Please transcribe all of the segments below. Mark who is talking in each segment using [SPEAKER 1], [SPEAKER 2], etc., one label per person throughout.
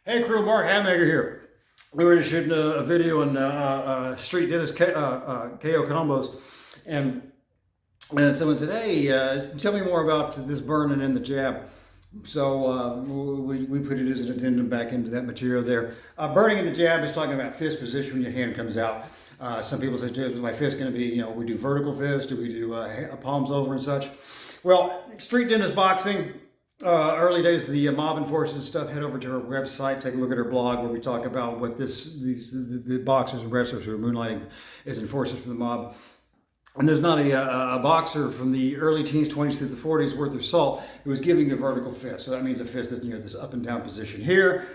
[SPEAKER 1] Hey crew, Mark Hammaker here. We were just shooting a video on street dentist KO combos, and, someone said, "Hey, tell me more about this burning in the jab." So we put it as an addendum back into that material there. Burning in the jab is talking about fist position when your hand comes out. Some people say, "Is my fist going to be, we do vertical fist, do we do palms over and such?" Well, street dentist boxing. Early days of the mob enforcers and stuff, head over to her website, take a look at her blog where we talk about what the boxers and wrestlers who are moonlighting as enforcers for the mob. And there's not a boxer from the early teens, 20s through the 40s worth of salt who was giving a vertical fist. So that means a fist that's near this up and down position here.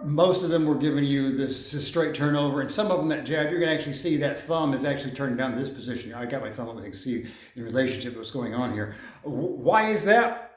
[SPEAKER 1] Most of them were giving you this straight turnover, and some of them that jab, you're going to actually see that thumb is actually turning down this position. I got my thumb up, I can see in relationship what's going on here. Why is that?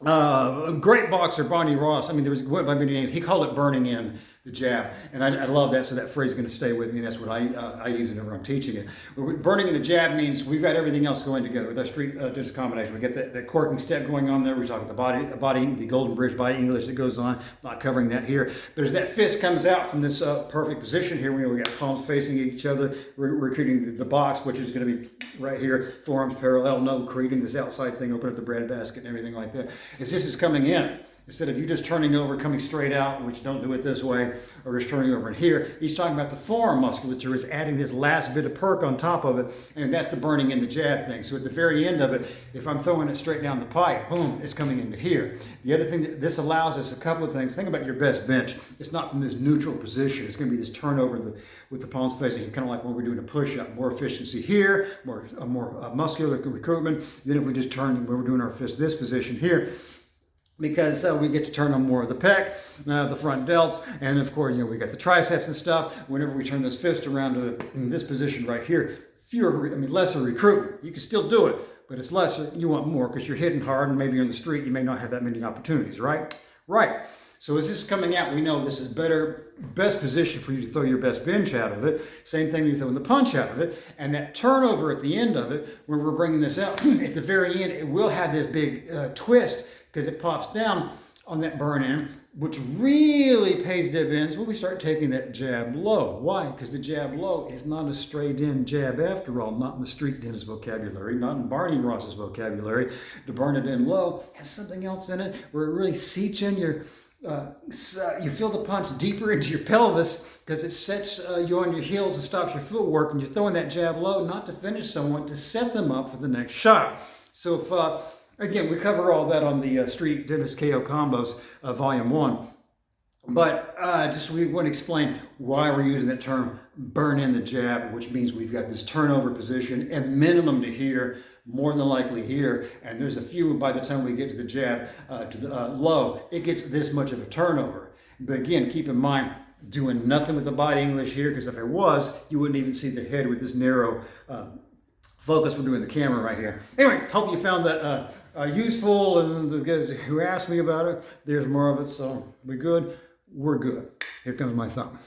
[SPEAKER 1] A great boxer, Barney Ross. I mean, there was what by many name. He called it burning in the jab, and I love that. So that phrase is going to stay with me. That's what I use whenever I'm teaching it. Burning in the jab means we've got everything else going together with our street dentist combination. We get that corking step going on there. We talk about the golden bridge body English that goes on. I'm not covering that here, but as that fist comes out from this perfect position here, we got palms facing each other. We're creating the box, which is going to be right here, forearms parallel, no creating this outside thing, open up the bread basket and everything like that. As this is coming in, instead of you just turning over, coming straight out, which don't do it this way, or just turning over in here, he's talking about the forearm musculature is adding this last bit of perk on top of it, and that's the burning in the jab thing. So at the very end of it, if I'm throwing it straight down the pipe, boom, it's coming into here. The other thing that this allows us, a couple of things. Think about your best bench. It's not from this neutral position. It's going to be this turnover with the palms facing, kind of like when we're doing a push-up. More efficiency here, more muscular recruitment. Then if we just turn, when we're doing our fist, this position here, because we get to turn on more of the pec, the front delts, and of course, we got the triceps and stuff. Whenever we turn this fist around in this position right here, lesser recruitment. You can still do it, but it's lesser. You want more because you're hitting hard, and maybe you're in the street, you may not have that many opportunities, right? Right. So as this is coming out, we know this is best position for you to throw your best bench out of it. Same thing you throw the punch out of it. And that turnover at the end of it, when we're bringing this out, at the very end, it will have this big twist, because it pops down on that burn in, which really pays dividends when we start taking that jab low. Why? Because the jab low is not a straight in jab after all, not in the street dentist vocabulary, not in Barney Ross's vocabulary. To burn it in low has something else in it where it really seeps in your, you feel the punch deeper into your pelvis, because it sets you on your heels and stops your footwork, and you're throwing that jab low not to finish someone, to set them up for the next shot. So if again, we cover all that on the Street Dentist KO Combos, Volume 1. But just we want to explain why we're using that term, burn in the jab, which means we've got this turnover position at minimum to here, more than likely here. And there's a few by the time we get to the jab, to the low, it gets this much of a turnover. But again, keep in mind, doing nothing with the body English here, because if it was, you wouldn't even see the head with this narrow focus we're doing the camera right here. Anyway, hope you found that useful, and the guys who asked me about it, there's more of it, so we good? We're good. Here comes my thumb.